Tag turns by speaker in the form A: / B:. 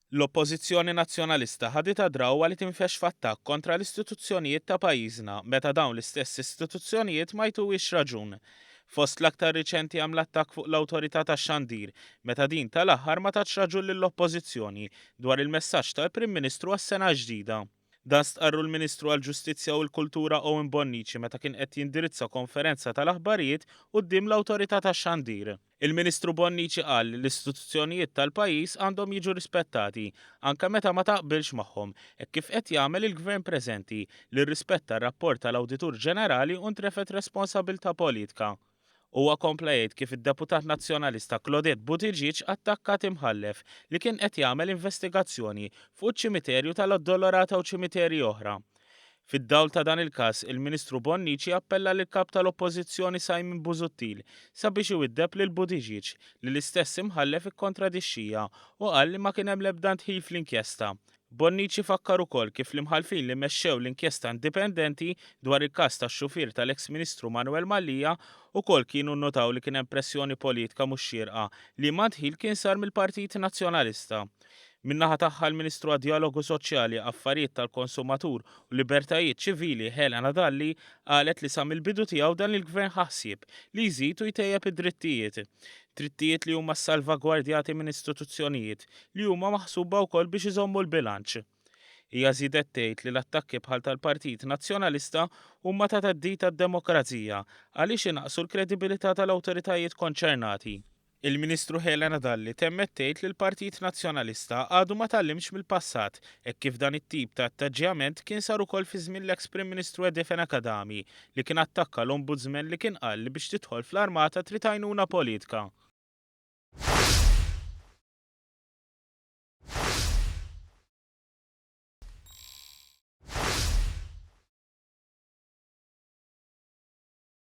A: L-Oppożizzjoni Nazzjonalista ħadit draw li tinfex f'attakk kontra l-istituzzjonijiet ta' pajjiżna meta dawn l-istess istituzzjonijiet ma jtuwix raġun. Fost l-aktar riċenti għam l-attakk fuq l-awtorità tax-Xandir meta din tal-aħħar ma tatx raġun lill-Oppożizzjoni dwar il-messaġġ tal-Prim Ministru għas-sena ġdida. Dan stqarru l-Ministru għall-Ġustizzja u l-Kultura Owen Bonnici meta kien qed jindirizza konferenza tal-aħbarijiet quddiem l-awtorità tax-Xandir. Il-Ministru Bonnici qal li l-istituzzjonijiet tal-pajjiż għandhom jiġu rispettati anke meta ma taqbilx magħhom, hekk kif qed jagħmel il-Gvern preżenti li rrispetta r-rapport tal-Awditur Ġenerali u ntrefet responsabbiltà politika. Huwa kompla jgħid kif id-Deputat Nazzjonalista Claudette Buttigieg attakkat imħallef li kien qed jagħmel investigazzjoni fuq iċ-ċimiterju tal-Addolorata u ċimiterji oħra. Fid-dawl ta' dan il-każ, il-Ministru Bonnici appella lil kap tal-Oppożizzjoni Simon Busuttil sabiex iwiddeb lil Buttigieg li l-istess imħallef ikkontradixxija u qal li ma kien hemm l-ebda tħil fl-inkjesta. Bonnici fakkar ukoll kif l-imħalfin li mexxew l-inkjesta indipendenti dwar il-każ tax-xufier tal-eks Ministru Manuel Mallia ukoll kienu nnotaw li kien hemm pressjoni politika mhux xierqa li ma dħil kien sar mill-Partit Nazzjonalista. Min-naħa tagħha l-Ministru għad-Dialogu Soċjali, Affarijiet tal-Konsumatur u Libertajiet Ċivili Helena Dalli qalet li sa mill-bidu tiegħu dan il-Gvern ħassib li jżid u jtejjeb id-drittijiet. Drittijiet li huma salvagwardjati minn istituzzjonijiet li huma maħsuba wkoll biex iżommu l-bilanċ. Hija żiedet tgħid li l-attakki bħal tal-Partit Nazzjonalista huma ta' theddid tad-demokrazija għaliex inaqsu l-kredibilità tal-awtoritajiet konċernati. Il-Ministru Helena Dalli temmet tgħid li l-Partit Nazzjonalista għadu ma tallimx mill-passat hekk kif dan it-tip ta' attaġġjament kien sar ukoll fi żmien l-eks Prim Ministru Edefen Akadami li kien attakka l-Ombudsman li kien qal li biex tidħol fl-armata trid għajnuna politika.